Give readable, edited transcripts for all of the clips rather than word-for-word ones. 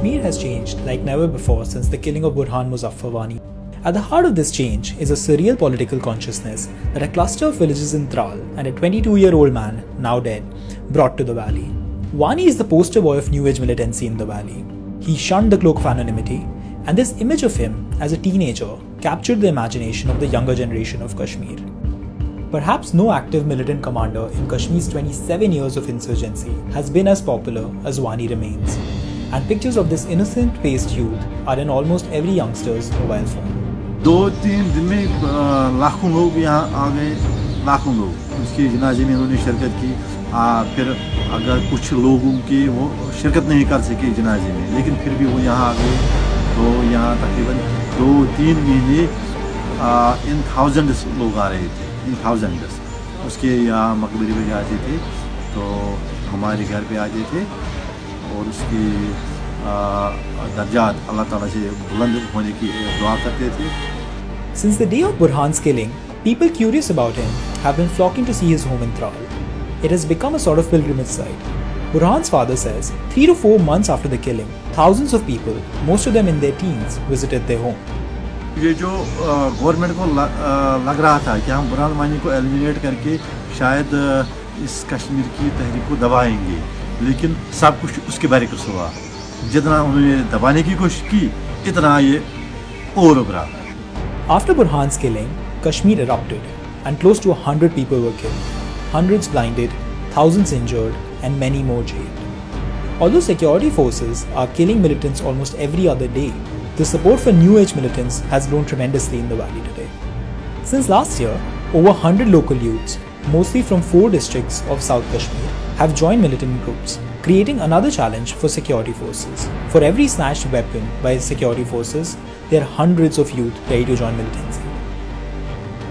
Kashmir has changed like never before since the killing of Burhan Wani. At the heart of this change is a surreal political consciousness that a cluster of villages in Tral and a 22-year-old man, now dead, brought to the valley. Wani is the poster boy of New Age militancy in the valley. He shunned the cloak of anonymity, and this image of him as a teenager captured the imagination of the younger generation of Kashmir. Perhaps no active militant commander in Kashmir's 27 years of insurgency has been as popular as Wani remains, and pictures of this innocent-faced youth are in almost every youngster's mobile phone. 2-3 दिन में लाखों लोग यहाँ आ गए, लाखों लोग उसके जनाजे में उन्होंने शिरकत की। फिर अगर कुछ लोगों की वो शिरकत नहीं कर सके जनाजे में, लेकिन फिर भी वो यहाँ आ गए। तो यहाँ तकरीबन 2-3 महीने इन थाउजेंड्स लोग आ रहे थे, इन थाउजेंड्स। उसके यहाँ मकबरे में जाते थे, तो हमारे घर पे आते थे और उसकी दर्जात अल्लाह ताला से बुलंद होने की दुआ करते थे। Since the day of Burhan's killing, people curious about him have been flocking to see his home in Tral. It has become a sort of pilgrimage site. Burhan's father says 3 to 4 months after the killing, thousands of people, most of them in their teens, visited their home. ये जो government को लग रहा था कि हम बुरहान वानी को eliminate करके शायद इस कश्मीर की तहरीक को दबाएंगे, लेकिन सब कुछ उसके बरक्स हुआ। जितना उन्होंने दबाने की कोशिश की, इतना ये और उभरा। After Burhan's killing, Kashmir erupted, and close to 100 people were killed, hundreds blinded, thousands injured, and many more jailed. Although security forces are killing militants almost every other day, the support for New Age militants has grown tremendously in the valley today. Since last year, over 100 local youths, mostly from 4 districts of South Kashmir, have joined militant groups, creating another challenge for security forces. For every snatched weapon by security forces, there are hundreds of youth ready to join militancy.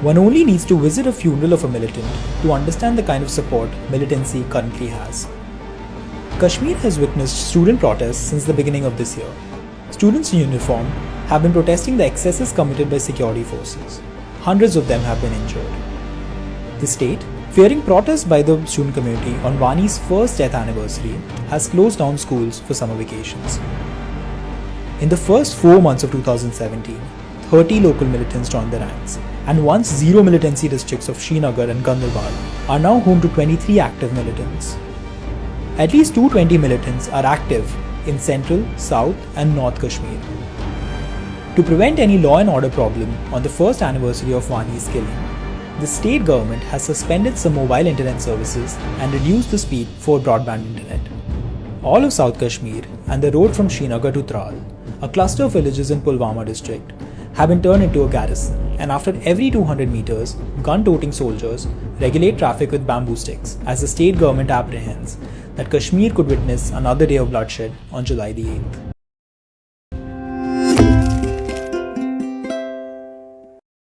One only needs to visit a funeral of a militant to understand the kind of support militancy currently has. Kashmir has witnessed student protests since the beginning of this year. Students in uniform have been protesting the excesses committed by security forces. Hundreds of them have been injured. The state, fearing protests by the student community on Wani's first death anniversary, has closed down schools for summer vacations. In the first 4 months of 2017, 30 local militants joined the ranks, and once zero militancy districts of Srinagar and Ganderbal are now home to 23 active militants. At least 220 militants are active in central, south, and north Kashmir. To prevent any law and order problem on the first anniversary of Wani's killing, the state government has suspended some mobile internet services and reduced the speed for broadband internet. All of South Kashmir and the road from Srinagar to Tral, a cluster of villages in Pulwama district, have been turned into a garrison, and after every 200 meters, gun-toting soldiers regulate traffic with bamboo sticks as the state government apprehends that Kashmir could witness another day of bloodshed on July the 8th.